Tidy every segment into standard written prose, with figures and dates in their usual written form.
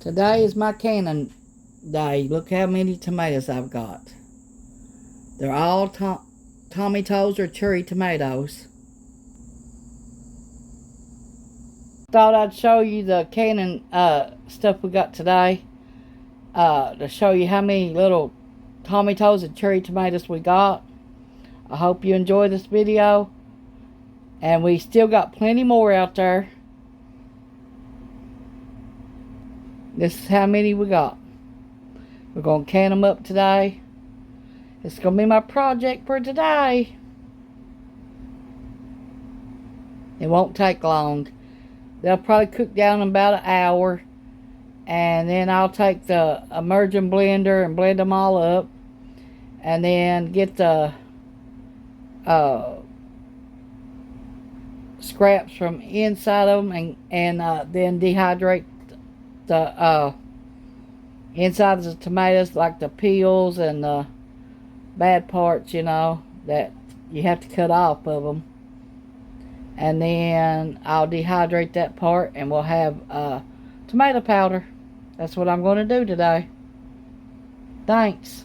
Today is my canning day. Look how many tomatoes I've got. They're all tomatoes or cherry tomatoes. Thought I'd show you the canning stuff we got today. To show you how many little tomatoes and cherry tomatoes we got. I hope you enjoy this video. And we still got plenty more out there. This is how many we got. We're going to can them up today. It's going to be my project for today. It won't take long. They'll probably cook down in about an hour. And then I'll take the immersion blender and blend them all up. And then get the scraps from inside of them and then dehydrate the inside of the tomatoes, like the peels and the bad parts, you know, that you have to cut off of them. And then I'll dehydrate that part and we'll have tomato powder. That's what I'm going to do today. Thanks.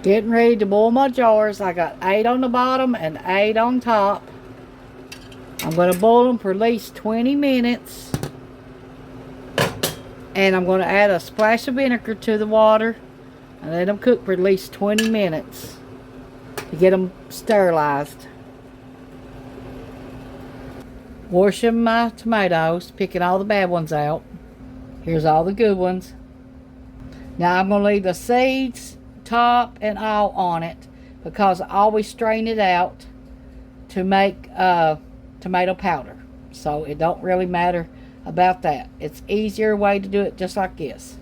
Getting ready to boil my jars. I got 8 on the bottom and 8 on top. I'm going to boil them for at least 20 minutes. And I'm going to add a splash of vinegar to the water and let them cook for at least 20 minutes to get them sterilized. Washing my tomatoes, picking all the bad ones out. Here's all the good ones. Now I'm going to leave the seeds, top, and all on it because I always strain it out to make tomato powder. So it don't really matter about that. It's easier way to do it just like this.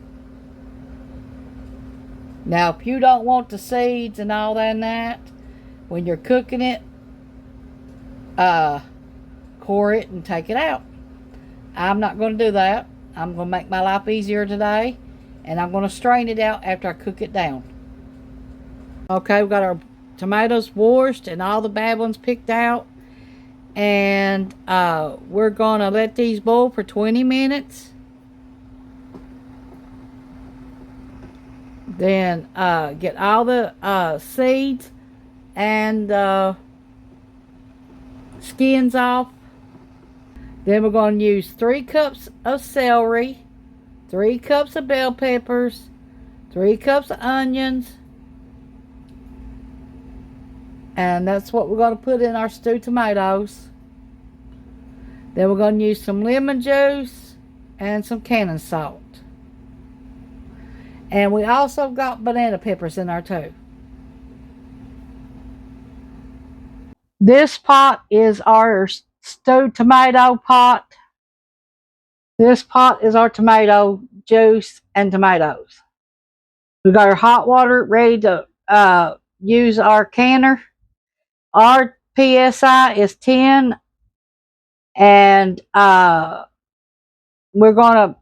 Now if you don't want the seeds and all that and that, when you're cooking it, core it and take it out. I'm not going to do that. I'm going to make my life easier today, and I'm going to strain it out after I cook it down. Okay, we've got our tomatoes washed and all the bad ones picked out. And we're going to let these boil for 20 minutes. Then get all the seeds and skins off. Then we're going to use 3 cups of celery, 3 cups of bell peppers, 3 cups of onions. And that's what we're going to put in our stewed tomatoes. Then we're going to use some lemon juice and some canning salt. And we also got banana peppers in there too. This pot is our stewed tomato pot. This pot is our tomato juice and tomatoes. We got our hot water ready to use our canner. Our PSI is 10, and we're going to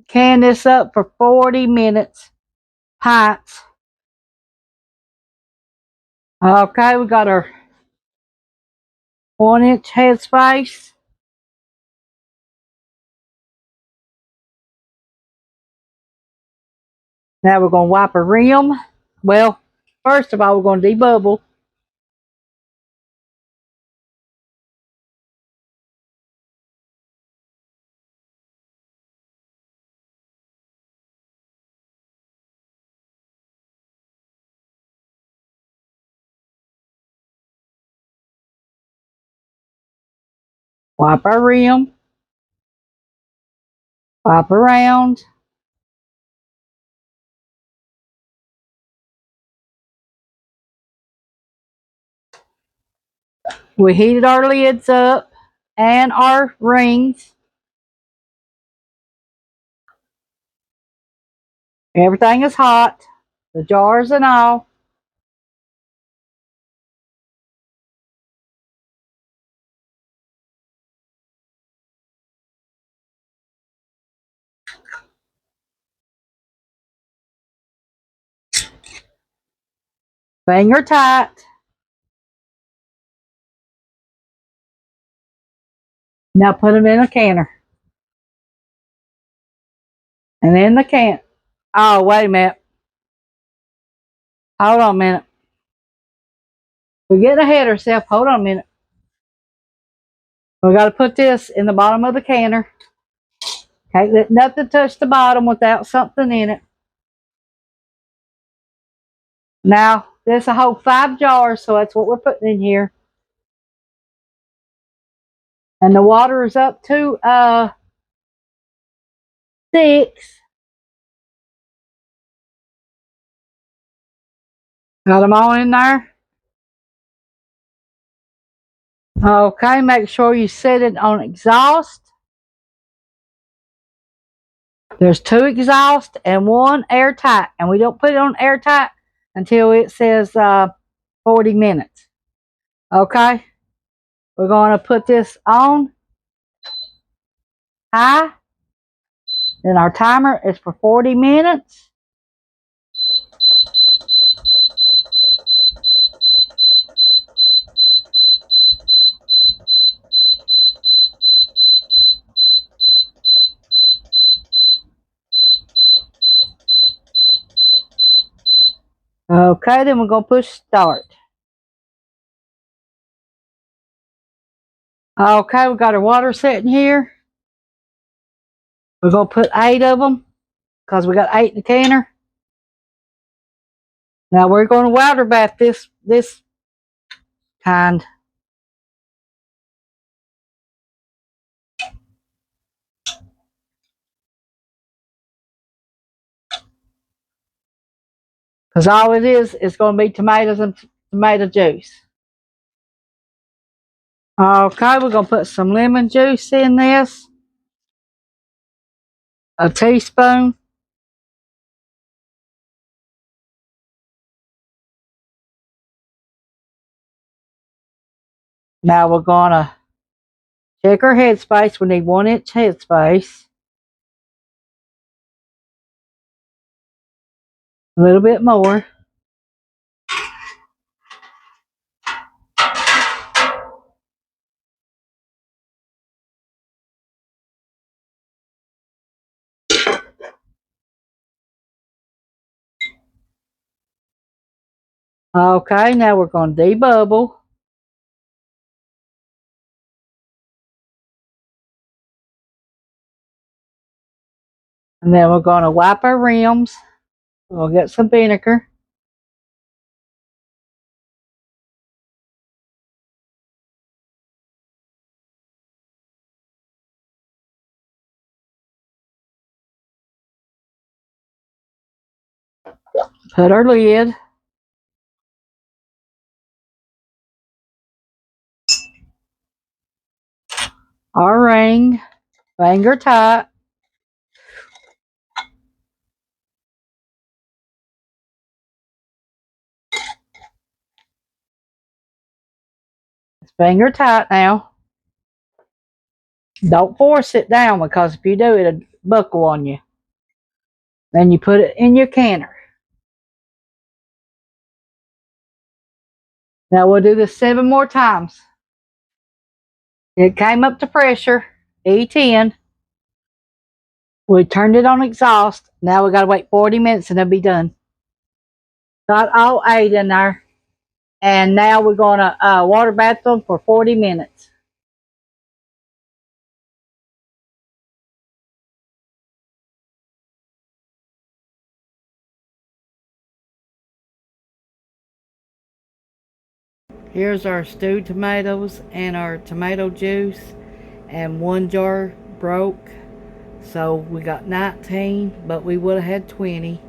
can this up for 40 minutes, pints. Okay, we got our 1-inch headspace. Now we're going to wipe a rim. Well, first of all, we're going to debubble. Wipe our rim. Wipe around. We heated our lids up and our rings. Everything is hot. The jars and all. Finger tight. Now put them in a canner. And in the can. Oh, wait a minute. Hold on a minute. We're getting ahead of ourselves. Hold on a minute. We got to put this in the bottom of the canner. Can't let nothing touch the bottom without something in it. Now, this will hold 5 jars, so that's what we're putting in here. And the water is up to 6. Got them all in there. Okay, make sure you set it on exhaust. There's 2 exhaust and 1 airtight, and we don't put it on airtight until it says 40 minutes. Okay, we're going to put this on high. Then our timer is for 40 minutes. Okay, then we're going to push start. Okay, we got our water sitting here. We're going to put 8 of them because we got 8 in the canner. Now we're going to water bath this kind. Because all it is going to be tomatoes and tomato juice. Okay, we're going to put some lemon juice in this. A teaspoon. Now we're going to check our headspace. We need 1-inch headspace. A little bit more. Okay, now we're going to debubble. And then we're going to wipe our rims. We'll get some vinegar. Put our lid. Our ring. Finger tight. It's finger tight now. Don't force it down because if you do, it'll buckle on you. Then you put it in your canner. Now we'll do this 7 more times. It came up to pressure, E10. We turned it on exhaust. Now we got to wait 40 minutes and it'll be done. Got all 8 in there. And now we're going to water bath them for 40 minutes. Here's our stewed tomatoes and our tomato juice, and 1 jar broke, so we got 19, but we would have had 20.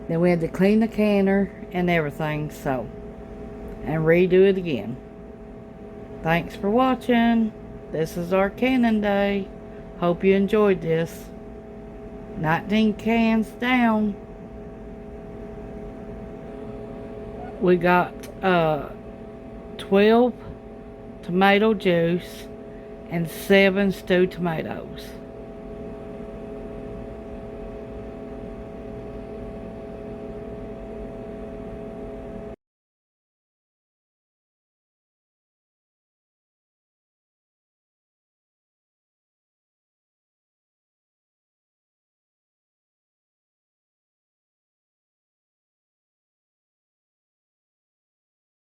Then we had to clean the canner and everything, so, and redo it again. Thanks for watching. This is our canning day. Hope you enjoyed this. 19 cans down. We got 12 tomato juice and 7 stewed tomatoes.